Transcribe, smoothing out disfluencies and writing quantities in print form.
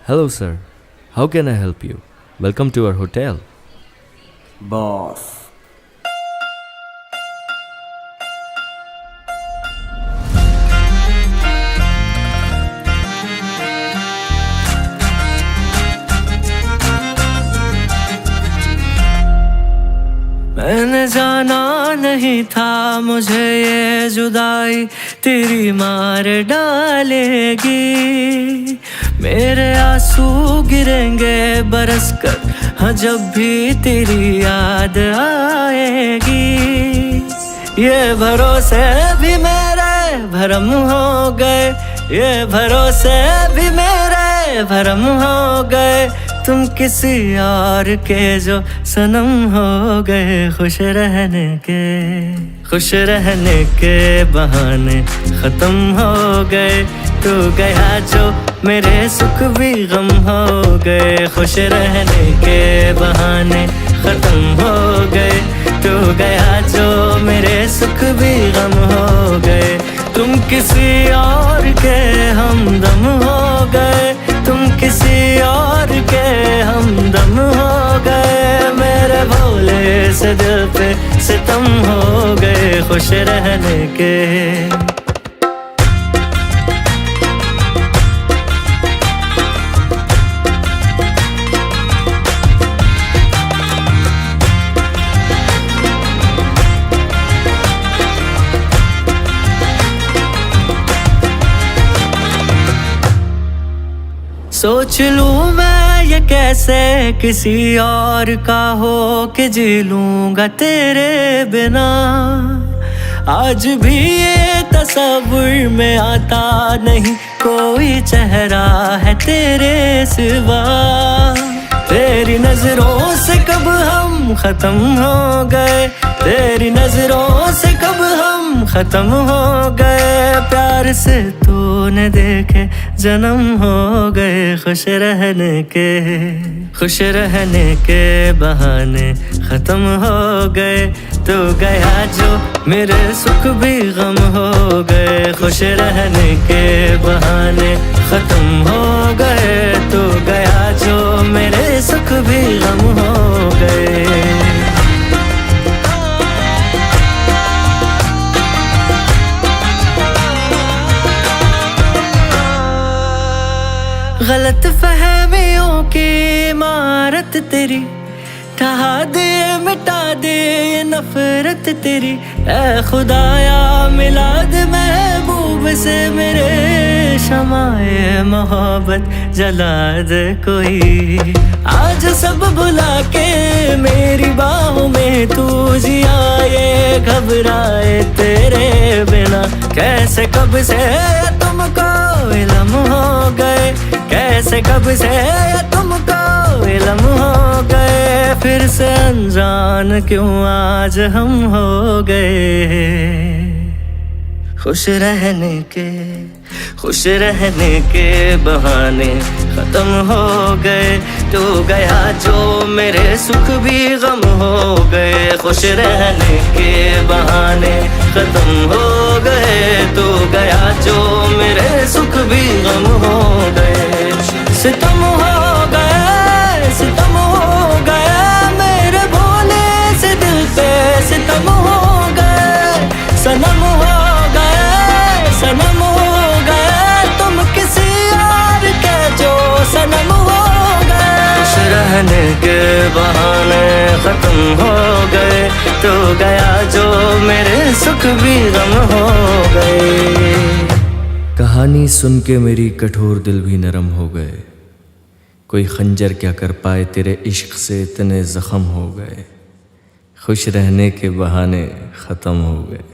Hello, sir. How can I help you? Welcome to our hotel. Boss. मैंने जाना नहीं था मुझे ये जुदाई तेरी मार डालेगी। मेरे आंसू गिरेंगे बरस कर हाँ जब भी तेरी याद आएगी। ये भरोसे भी मेरे भरम हो गए, ये भरोसे भी मेरे भरम हो गए। तुम किसी और के जो सनम हो गए। खुश रहने के बहाने ख़त्म हो गए। तू गया जो मेरे सुख भी गम हो गए। खुश रहने के बहाने ख़त्म हो गए। तू गया जो मेरे सुख भी गम हो गए। तुम किसी और के हमदम हो गए। तुम किसी और के हमदम हो गए। मेरे भोले से दिल पे सितम हो गए। खुश रहने के सोच लूं मैं ये कैसे किसी और का हो के जी लूंगा तेरे बिना। आज भी ये तस्वुर में आता नहीं कोई चेहरा है तेरे सिवा। तेरी नजरों से कब हम खत्म हो गए। तेरी नजरों से कब हम खत्म हो गए। प्यार से तूने देखे जन्म हो गए। खुश रहने के बहाने ख़त्म हो गए। तू गया जो मेरे सुख भी गम हो गए। खुश रहने के बहाने ख़त्म हो गए। तू गया जो मेरे सुख भी गम हो गए। गलत फहमियों की इमारत तेरी ढहा दे मिटा दे ये नफरत तेरी। ऐ खुदाया मिला दे महबूब से मेरे शमाए मोहब्बत जला दे कोई। आज सब भुला के मेरी बाहों में तू जियाए घबराए तेरे बिना। कैसे कब से तुमको इल्म हो गए। कैसे कब से तुमको इल्म हो गए। फिर से अनजान क्यों आज हम हो गए। खुश रहने के बहाने ख़त्म हो गए। तू गया जो मेरे सुख भी गम हो गए। खुश रहने के बहाने ख़त्म हो गए। तू गया जो मेरे सुख भी गम हो गए। सितम हो गए, सितम हो गया मेरे भोले से दिल पे सितम हो गए। सनम हो गए, सनम हो गए। तुम किसी और के जो सनम हो गए। खुश रहने के बहाने ख़त्म हो गए। तो गया जो मेरे सुख भी गम हो गए। कहानी सुन के मेरी कठोर दिल भी नरम हो गए। कोई खंजर क्या कर पाए तेरे इश्क से इतने ज़ख्म हो गए। खुश रहने के बहाने ख़त्म हो गए।